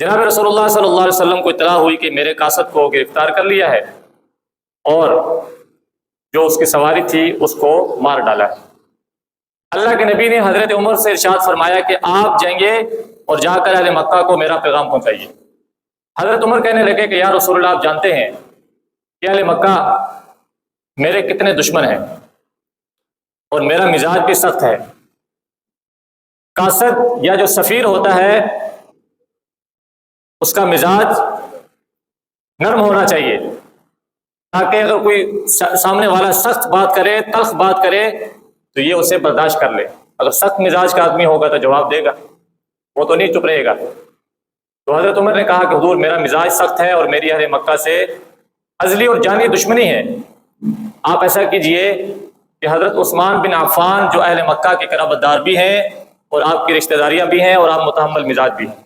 جناب رسول اللہ صلی اللہ علیہ وسلم کو اطلاع ہوئی کہ میرے قاصد کو گرفتار کر لیا ہے اور جو اس کی سواری تھی اس کو مار ڈالا ہے۔ اللہ کے نبی نے حضرت عمر سے ارشاد فرمایا کہ آپ جائیں گے اور جا کر اہل مکہ کو میرا پیغام پہنچائیے۔ حضرت عمر کہنے لگے کہ یا رسول اللہ، آپ جانتے ہیں کہ اہل مکہ میرے کتنے دشمن ہیں اور میرا مزاج بھی سخت ہے۔ قاصد یا جو سفیر ہوتا ہے اس کا مزاج نرم ہونا چاہیے، تاکہ اگر کوئی سامنے والا سخت بات کرے، تلخ بات کرے تو یہ اسے برداشت کر لے۔ اگر سخت مزاج کا آدمی ہوگا تو جواب دے گا، وہ تو نہیں چپ رہے گا۔ تو حضرت عمر نے کہا کہ حضور، میرا مزاج سخت ہے اور میری اہل مکہ سے ازلی اور جانی دشمنی ہے۔ آپ ایسا کیجئے کہ حضرت عثمان بن عفان جو اہل مکہ کے قرابت دار بھی ہیں اور آپ کی رشتہ داریاں بھی ہیں اور آپ متحمل مزاج بھی ہیں،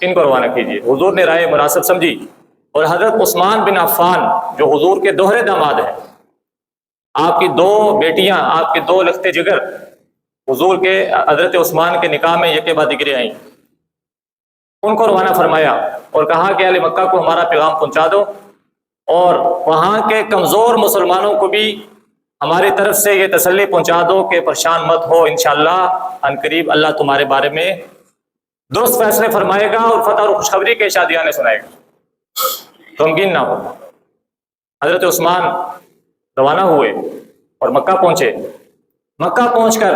ان کو روانہ کیجئے۔ حضور نے رائے مناسب سمجھی اور حضرت عثمان بن عفان جو حضور کے دوہرے داماد ہیں، آپ کی دو بیٹیاں، آپ کے دو لخت جگر حضور کے حضرت عثمان کے نکاح میں یکے بعد دیگرے آئیں، ان کو روانہ فرمایا اور کہا کہ اہل مکہ کو ہمارا پیغام پہنچا دو اور وہاں کے کمزور مسلمانوں کو بھی ہماری طرف سے یہ تسلی پہنچا دو کہ پریشان مت ہو، انشاءاللہ ان قریب اللہ تمہارے بارے میں درست فیصلے فرمائے گا اور فتح اور خوشخبری کے شادیانے سنائے گا، غمگین نہ ہو۔ حضرت عثمان روانہ ہوئے اور مکہ پہنچے۔ مکہ پہنچ کر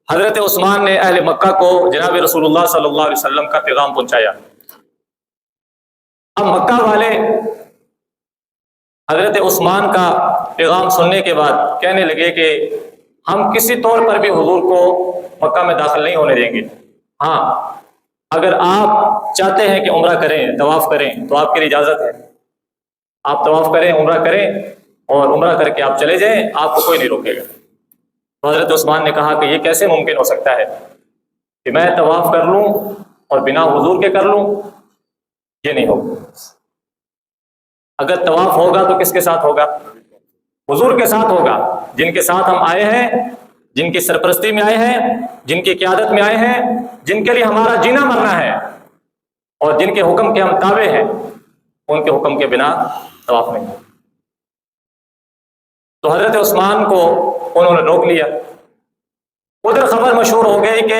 حضرت عثمان نے اہل مکہ کو جناب رسول اللہ صلی اللہ علیہ وسلم کا پیغام پہنچایا۔ اب مکہ والے حضرت عثمان کا پیغام سننے کے بعد کہنے لگے کہ ہم کسی طور پر بھی حضور کو مکہ میں داخل نہیں ہونے دیں گے۔ ہاں، اگر آپ چاہتے ہیں کہ عمرہ کریں، طواف کریں تو آپ کے لیے اجازت ہے، آپ طواف کریں، عمرہ کریں اور عمرہ کر کے آپ چلے جائیں، آپ کو کوئی نہیں روکے گا۔ تو حضرت عثمان نے کہا کہ یہ کیسے ممکن ہو سکتا ہے کہ میں طواف کر لوں اور بنا حضور کے کر لوں؟ یہ نہیں ہوگا۔ اگر طواف ہوگا تو کس کے ساتھ ہوگا؟ حضور کے ساتھ ہوگا، جن کے ساتھ ہم آئے ہیں، جن کی سرپرستی میں آئے ہیں، جن کی قیادت میں آئے ہیں، جن کے لیے ہمارا جینا مرنا ہے اور جن کے حکم کے ہم تابع ہیں، ان کے حکم کے بنا طواف نہیں ہے۔ تو حضرت عثمان کو انہوں نے روک لیا۔ ادھر خبر مشہور ہو گئی کہ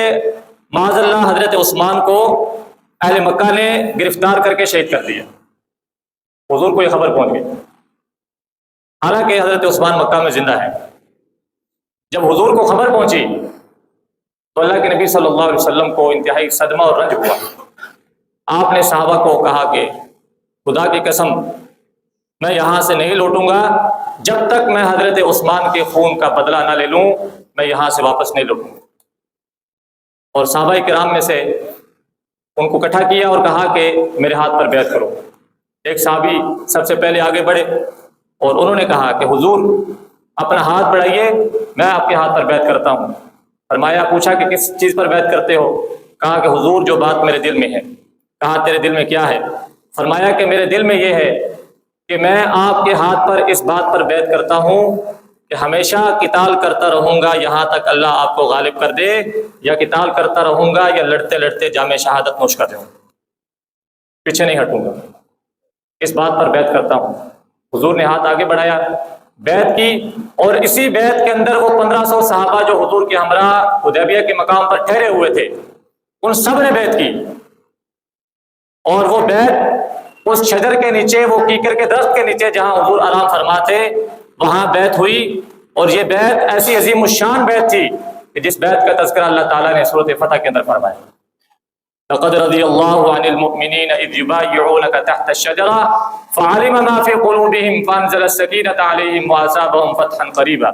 معاذ اللہ حضرت عثمان کو اہل مکہ نے گرفتار کر کے شہید کر دیا۔ حضور کو یہ خبر پہنچ گئی، حالانکہ حضرت عثمان مکہ میں زندہ ہے۔ جب حضور کو خبر پہنچی تو اللہ کے نبی صلی اللہ علیہ وسلم کو انتہائی صدمہ اور رنج ہوا۔ آپ نے صحابہ کو کہا کہ خدا کی قسم، میں یہاں سے نہیں لوٹوں گا جب تک میں حضرت عثمان کے خون کا بدلہ نہ لے لوں، میں یہاں سے واپس نہیں لوٹوں گا۔ اور صحابہ کرام میں سے ان کو اکٹھا کیا اور کہا کہ میرے ہاتھ پر بیعت کرو۔ ایک صحابی سب سے پہلے آگے بڑھے اور انہوں نے کہا کہ حضور اپنا ہاتھ بڑھائیے، میں آپ کے ہاتھ پر بیعت کرتا ہوں۔ فرمایا، پوچھا کہ کس چیز پر بیعت کرتے ہو؟ کہا کہ حضور جو بات میرے دل میں ہے۔ کہا تیرے دل میں کیا ہے؟ فرمایا کہ میرے دل میں یہ ہے کہ میں آپ کے ہاتھ پر اس بات پر بیعت کرتا ہوں کہ ہمیشہ قتال کرتا رہوں گا یہاں تک اللہ آپ کو غالب کر دے، یا قتال کرتا رہوں گا یا لڑتے لڑتے جام شہادت نوش کر دوں، پیچھے نہیں ہٹوں گا، اس بات پر بیعت کرتا ہوں۔ حضور نے ہاتھ آگے بڑھایا، بیعت کی، اور اسی بیعت کے اندر وہ 1500 صحابہ جو حضور کے ہمراہ حدیبیہ کے مقام پر ٹھہرے ہوئے تھے، ان سب نے بیعت کی۔ اور وہ بیعت اس شجر کے نیچے، وہ کیکر کے درخت کے نیچے جہاں حضور آرام فرما تھے، وہاں بیعت ہوئی۔ اور یہ بیعت ایسی عظیم الشان بیعت تھی کہ جس بیعت کا تذکرہ اللہ تعالیٰ نے سورۃ فتح کے اندر فرمایا، لقد رضی اللہ عن المؤمنین اذ یبایعونک تحت الشجرہ فعلم ما فی قلوبہم فانزل السکینۃ علیہم واصابہم فتحا قریبا۔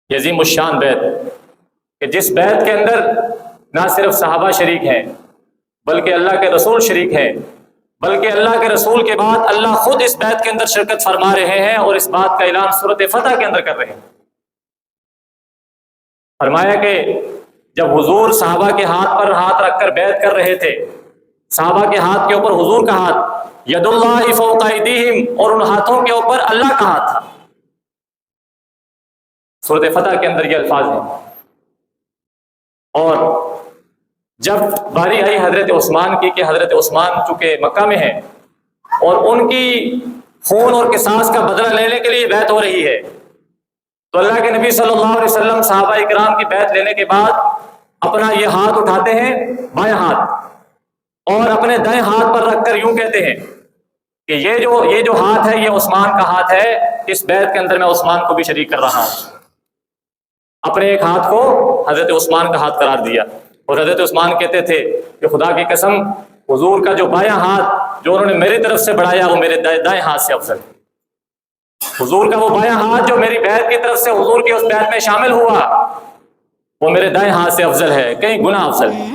یہ عظیم الشان بیعت کہ جس بیعت کے اندر نہ صرف صحابہ شریک ہیں بلکہ اللہ کے رسول شریک ہیں، بلکہ اللہ کے رسول کے بعد اللہ خود اس بیعت کے اندر شرکت فرما رہے ہیں اور اس بات کا اعلان سورۃ فتح کے اندر کر رہے ہیں۔ فرمایا کہ جب حضور صحابہ کے ہاتھ پر ہاتھ رکھ کر بیعت کر رہے تھے، صحابہ کے ہاتھ کے اوپر حضور کا ہاتھ، ید اللہ فوق ایدیہم، اور ان ہاتھوں کے اوپر اللہ کا ہاتھ تھا۔ سورۃ فتح کے اندر یہ الفاظ ہیں. اور جب باری آئی حضرت عثمان کی کہ حضرت عثمان چونکہ مکہ میں ہیں اور ان کی خون اور قصاص کا بدلہ لینے کے لیے بیعت ہو رہی ہے، تو اللہ کے نبی صلی اللہ علیہ وسلم صحابہ اکرام کی بیعت لینے کے بعد اپنا یہ ہاتھ اٹھاتے ہیں بائیں ہاتھ، اور اپنے دائیں ہاتھ پر رکھ کر یوں کہتے ہیں کہ یہ جو ہاتھ ہے یہ عثمان کا ہاتھ ہے، اس بیعت کے اندر میں عثمان کو بھی شریک کر رہا ہوں. اپنے ایک ہاتھ کو حضرت عثمان کا ہاتھ قرار دیا. اور حضرت عثمان کہتے تھے کہ خدا کی قسم، حضور کا جو بایاں ہاتھ جو انہوں نے میری طرف سے بڑھایا وہ میرے دائیں ہاتھ سے افضل ہے. حضور کا وہ بایاں ہاتھ جو میری بیعت کی طرف سے حضور کی اس بیعت میں شامل ہوا وہ میرے دائیں ہاتھ سے افضل ہے، کئی گنا افضل ہے.